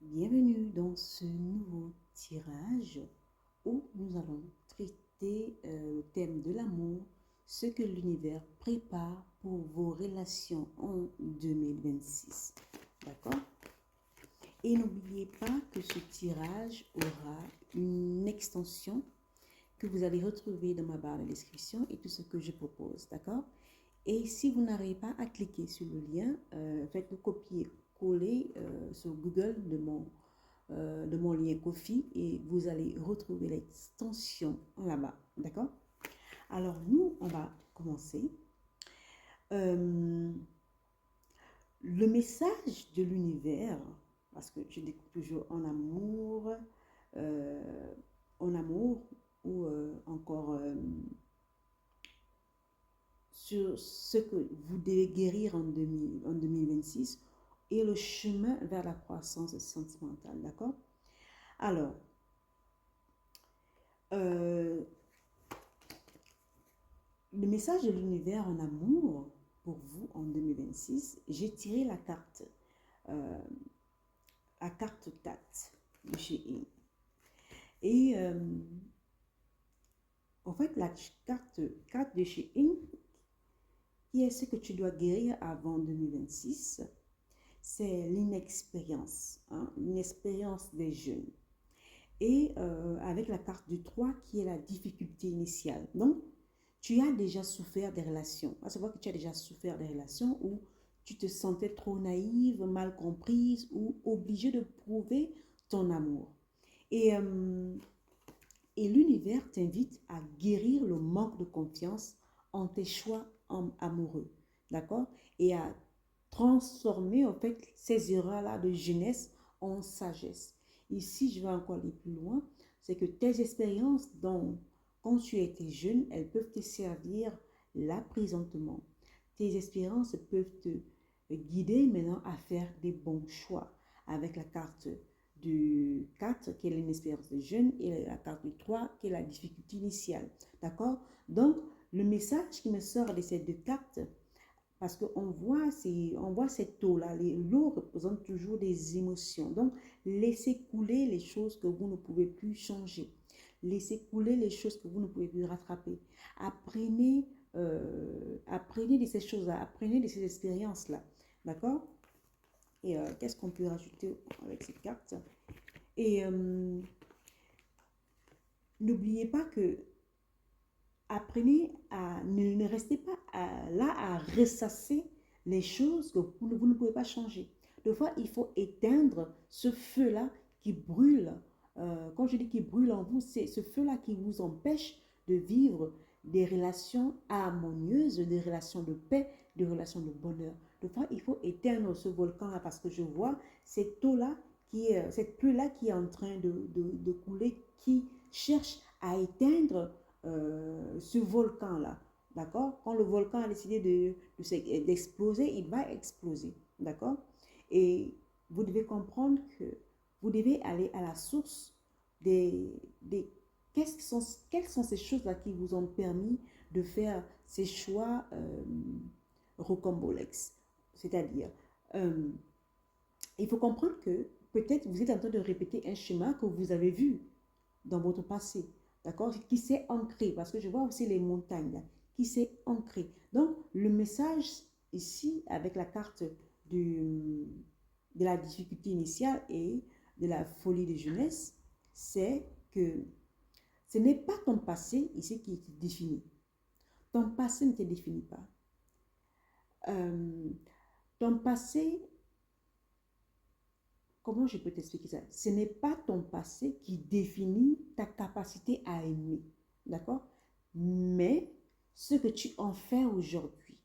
Bienvenue dans ce nouveau tirage où nous allons traiter le thème de l'amour, ce que l'univers prépare pour vos relations en 2026. D'accord? Et n'oubliez pas que ce tirage aura une extension que vous allez retrouver dans ma barre de description et tout ce que je propose. D'accord? Et si vous n'arrivez pas à cliquer sur le lien, faites-le copier-coller sur Google de mon lien Kofi et vous allez retrouver l'extension là-bas. D'accord? Alors, nous, on va commencer. Euh, le message de l'univers, parce que je découpe toujours euh, en amour ou encore sur ce que vous devez guérir en 2026 et le chemin vers la croissance sentimentale. D'accord? Alors, euh, le message de l'univers en amour pour vous en 2026, j'ai tiré euh, la carte 4 de chez In. Et en fait, la carte 4 de chez In, qui est ce que tu dois guérir avant 2026, c'est l'inexpérience, hein, l'inexpérience des jeunes. Et avec la carte du 3 qui est la difficulté initiale. Donc, tu as déjà souffert des relations. À savoir que tu as déjà souffert des relations où tu te sentais trop naïve, mal comprise ou obligée de prouver ton amour. Et, euh, et l'univers t'invite à guérir le manque de confiance en tes choix amoureux. D'accord? Et à transformer en fait ces erreurs-là de jeunesse en sagesse. Ici, je vais encore aller plus loin, c'est que tes expériences quand tu étais jeune, elles peuvent te servir là présentement. Tes expériences peuvent te guider maintenant à faire des bons choix avec la carte du 4 qui est l'inexpérience de jeune et la carte du 3 qui est la difficulté initiale. D'accord? Donc, le message qui me sort de ces deux cartes, parce qu'on voit cette eau-là. L'eau représente toujours des émotions. Donc, laissez couler les choses que vous ne pouvez plus changer. Laissez couler les choses que vous ne pouvez plus rattraper. Apprenez de ces choses-là. Apprenez de ces expériences-là. D'accord? Et qu'est-ce qu'on peut rajouter avec cette carte? Et n'oubliez pas que ne restez pas là à ressasser les choses que vous ne pouvez pas changer. Des fois, il faut éteindre ce feu-là qui brûle. Quand je dis qui brûle en vous, c'est ce feu-là qui vous empêche de vivre des relations harmonieuses, des relations de paix, des relations de bonheur. Des fois, il faut éteindre ce volcan-là parce que je vois cette eau-là, cette pluie-là qui est en train de couler, qui cherche à éteindre ce volcan-là. D'accord? Quand le volcan a décidé d'exploser, il va exploser. D'accord? Et vous devez comprendre que vous devez aller à la source des quelles sont ces choses-là qui vous ont permis de faire ces choix rocambolesques. C'est-à-dire, euh, il faut comprendre que peut-être vous êtes en train de répéter un schéma que vous avez vu dans votre passé, d'accord, qui s'est ancré, parce que je vois aussi les montagnes là, qui s'est ancré. Donc, le message ici, avec la carte du, de la difficulté initiale et de la folie de jeunesse, c'est que ce n'est pas ton passé ici qui te définit. Ton passé ne te définit pas. Euh, ton passé, comment je peux t'expliquer ça? Ce n'est pas ton passé qui définit ta capacité à aimer. D'accord? Mais ce que tu en fais aujourd'hui,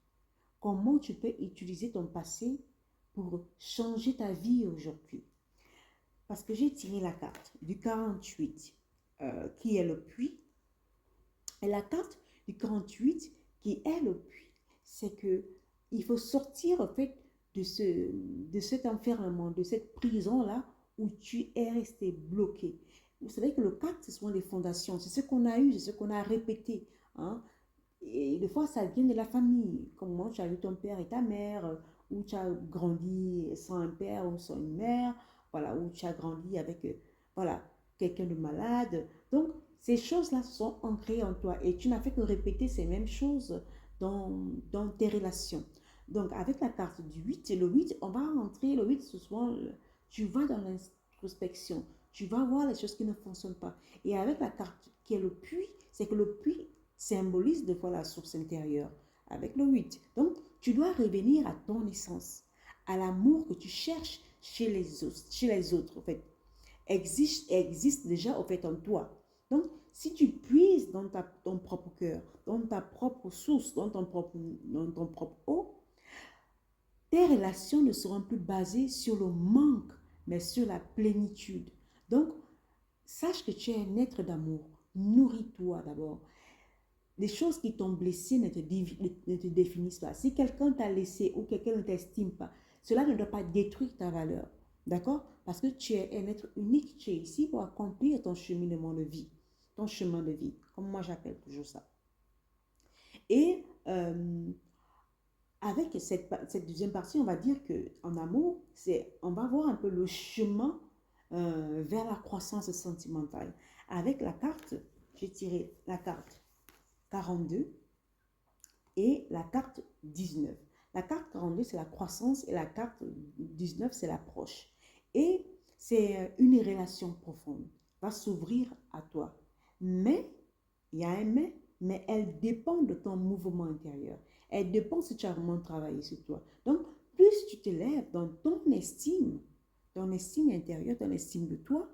comment tu peux utiliser ton passé pour changer ta vie aujourd'hui. Parce que j'ai tiré la carte du 48 qui est le puits. Et la carte du 48 qui est le puits, c'est que il faut sortir en fait de cet enfermement, de cette prison-là où tu es resté bloqué. Vous savez que le 4, ce sont les fondations, c'est ce qu'on a eu, c'est ce qu'on a répété. Hein? Et des fois, ça vient de la famille. Comment tu as eu ton père et ta mère, ou tu as grandi sans un père ou sans une mère, voilà, ou tu as grandi avec, voilà, quelqu'un de malade. Donc, ces choses-là sont ancrées en toi et tu n'as fait que répéter ces mêmes choses dans tes relations. Donc, avec la carte du 8, le 8, on va rentrer, le 8, ce soir, tu vas dans l'introspection, tu vas voir les choses qui ne fonctionnent pas. Et avec la carte qui est le puits, c'est que le puits symbolise de fois la source intérieure, avec le 8. Donc, tu dois revenir à ton essence, à l'amour que tu cherches chez les autres, en fait, existe déjà, en fait, en toi. Donc, si tu puises dans ton propre cœur, dans ta propre source, dans ton propre eau, tes relations ne seront plus basées sur le manque, mais sur la plénitude. Donc, sache que tu es un être d'amour. Nourris-toi d'abord. Les choses qui t'ont blessé ne te définissent pas. Si quelqu'un t'a laissé ou quelqu'un ne t'estime pas, cela ne doit pas détruire ta valeur. D'accord? Parce que tu es un être unique. Tu es ici pour accomplir ton cheminement de vie. Ton chemin de vie. Comme moi, j'appelle toujours ça. Et avec cette deuxième partie, on va dire qu'en amour, on va voir un peu le chemin vers la croissance sentimentale. Avec la carte, j'ai tiré la carte 42 et la carte 19. La carte 42, c'est la croissance et la carte 19, c'est l'approche. Et c'est une relation profonde, va s'ouvrir à toi. Mais, il y a un mais elle dépend de ton mouvement intérieur. Elle dépend si tu as vraiment travaillé sur toi. Donc, plus tu te lèves dans ton estime intérieure, ton estime de toi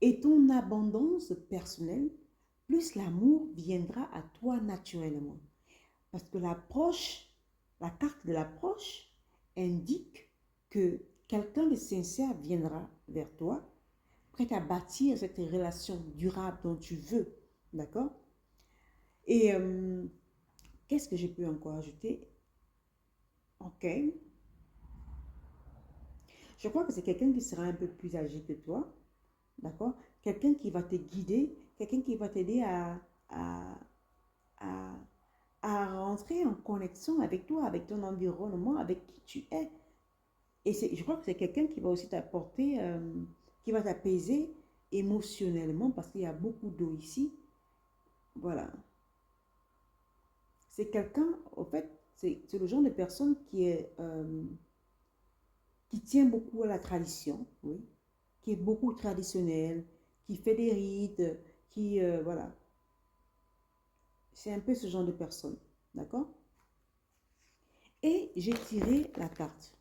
et ton abondance personnelle, plus l'amour viendra à toi naturellement. Parce que la carte de l'approche indique que quelqu'un de sincère viendra vers toi, prêt à bâtir cette relation durable dont tu veux. D'accord? Et qu'est-ce que je peux encore ajouter? Ok. Je crois que c'est quelqu'un qui sera un peu plus âgé que toi. D'accord? Quelqu'un qui va te guider, quelqu'un qui va t'aider à, à, à rentrer en connexion avec toi, avec ton environnement, avec qui tu es. Et je crois que c'est quelqu'un qui va aussi t'apporter, qui va t'apaiser émotionnellement parce qu'il y a beaucoup d'eau ici. Voilà. C'est quelqu'un, en fait, c'est le genre de personne qui tient beaucoup à la tradition, oui, qui est beaucoup traditionnel, qui fait des rites, voilà. C'est un peu ce genre de personne, d'accord? Et j'ai tiré la carte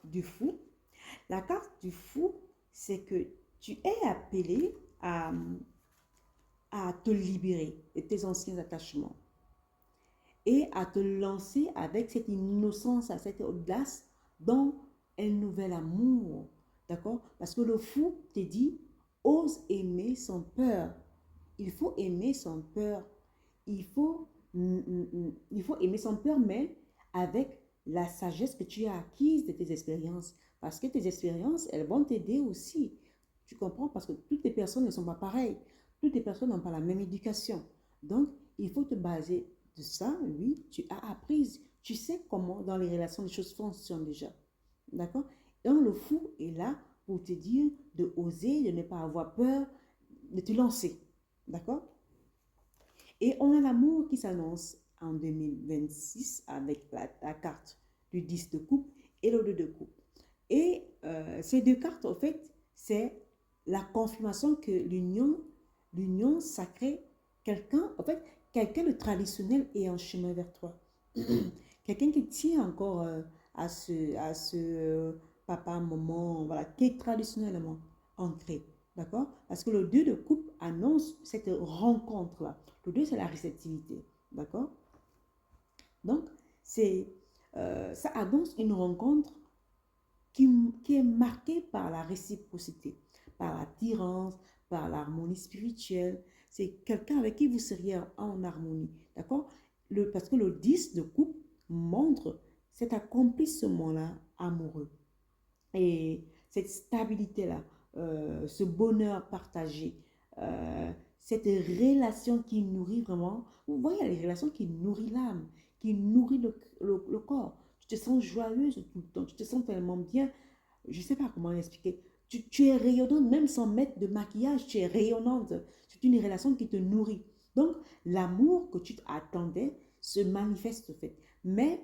du fou. La carte du fou, c'est que tu es appelé à te libérer de tes anciens attachements et à te lancer avec cette innocence, à cette audace dans un nouvel amour. D'accord? Parce que le fou te dit, ose aimer sans peur. Il faut aimer sans peur. Il faut, il faut aimer sans peur, mais avec la sagesse que tu as acquise de tes expériences. Parce que tes expériences, elles vont t'aider aussi. Tu comprends? Parce que toutes les personnes ne sont pas pareilles. Toutes les personnes n'ont pas la même éducation. Donc, il faut te baser de ça. Oui, tu as appris. Tu sais comment dans les relations les choses fonctionnent déjà. D'accord? Donc, le fou est là pour te dire de oser, de ne pas avoir peur, de te lancer. D'accord? Et on a l'amour qui s'annonce en 2026 avec la carte du 10 de coupe et le 2 de coupe. Et ces deux cartes, en fait, c'est la confirmation que l'union sacrée, quelqu'un, en fait, quelqu'un de traditionnel est en chemin vers toi. Quelqu'un qui tient encore à ce papa, maman, voilà, qui est traditionnellement ancré. D'accord? Parce que le 2 de coupe annonce cette rencontre-là. Le 2, c'est la réceptivité. D'accord? Donc, ça annonce une rencontre qui est marquée par la réciprocité, par l'attirance, par l'harmonie spirituelle. C'est quelqu'un avec qui vous seriez en harmonie. D'accord? Parce que le 10 de coupe montre cet accomplissement-là amoureux. Et cette stabilité-là, ce bonheur partagé, cette relation qui nourrit vraiment. Vous voyez, les relations qui nourrissent l'âme, qui nourrit le corps. Tu te sens joyeuse tout le temps. Tu te sens tellement bien. Je ne sais pas comment l'expliquer. Tu es rayonnante, même sans mettre de maquillage, tu es rayonnante. C'est une relation qui te nourrit. Donc, l'amour que tu attendais se manifeste, en fait, mais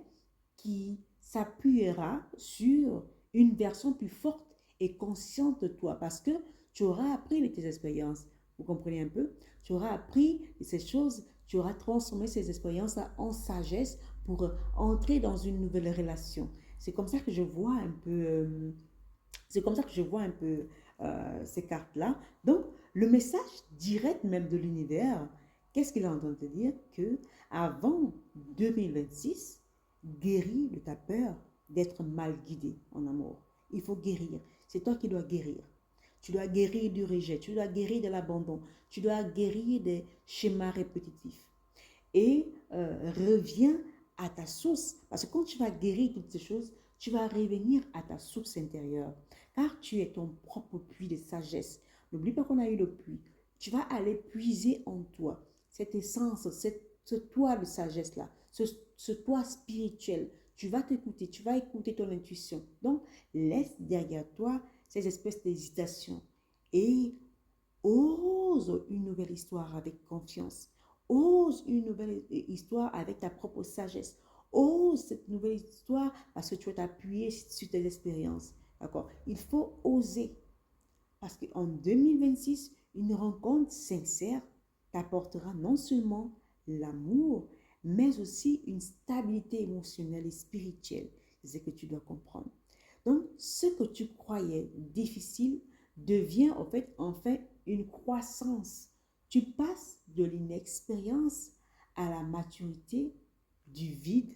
qui s'appuiera sur une version plus forte et consciente de toi, parce que tu auras appris de tes expériences. Vous comprenez un peu? Tu auras appris de ces choses, tu auras transformé ces expériences en sagesse pour entrer dans une nouvelle relation. C'est comme ça que je vois un peu c'est comme ça que je vois un peu ces cartes-là. Donc, le message direct même de l'univers, qu'est-ce qu'il est en train de te dire? Que avant 2026, guéris de ta peur d'être mal guidé en amour. Il faut guérir. C'est toi qui dois guérir. Tu dois guérir du rejet, tu dois guérir de l'abandon, tu dois guérir des schémas répétitifs. Et reviens à ta source. Parce que quand tu vas guérir toutes ces choses, tu vas revenir à ta source intérieure. Car tu es ton propre puits de sagesse. N'oublie pas qu'on a eu le puits. Tu vas aller puiser en toi cette essence, ce toi de sagesse-là, ce toi spirituel. Tu vas t'écouter, tu vas écouter ton intuition. Donc, laisse derrière toi ces espèces d'hésitation et ose une nouvelle histoire avec confiance. Ose une nouvelle histoire avec ta propre sagesse. Ose cette nouvelle histoire parce que tu vas t'appuyer sur tes expériences. D'accord? Il faut oser. Parce qu'en 2026, une rencontre sincère t'apportera non seulement l'amour, mais aussi une stabilité émotionnelle et spirituelle. C'est ce que tu dois comprendre. Donc, ce que tu croyais difficile devient en fait enfin une croissance. Tu passes de l'inexpérience à la maturité, du vide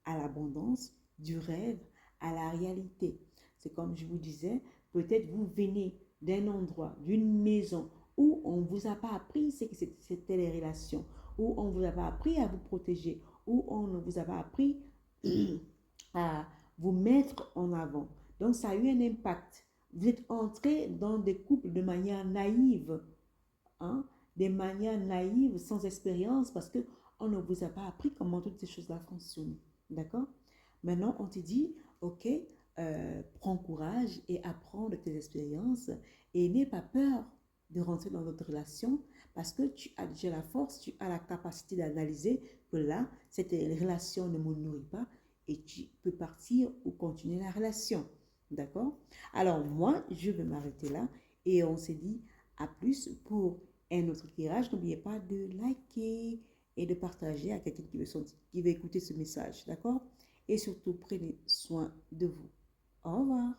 à l'abondance, du rêve à la réalité. C'est comme je vous disais, peut-être vous venez d'un endroit, d'une maison où on ne vous a pas appris ce que c'était les relations, où on ne vous a pas appris à vous protéger, où on ne vous a pas appris à vous mettre en avant. Donc, ça a eu un impact. Vous êtes entré dans des couples de manière naïve, hein, des manières naïves, sans expérience, parce qu'on ne vous a pas appris comment toutes ces choses-là fonctionnent. D'accord? Maintenant, on te dit, OK, prends courage et apprends de tes expériences et n'aie pas peur de rentrer dans notre relation parce que tu as déjà la force, tu as la capacité d'analyser que là, cette relation ne me nourrit pas et tu peux partir ou continuer la relation. D'accord? Alors, moi, je vais m'arrêter là et on s'est dit à plus pour un autre tirage. N'oubliez pas de liker et de partager à quelqu'un qui veut écouter ce message. D'accord? Et surtout, prenez soin de vous. Au revoir.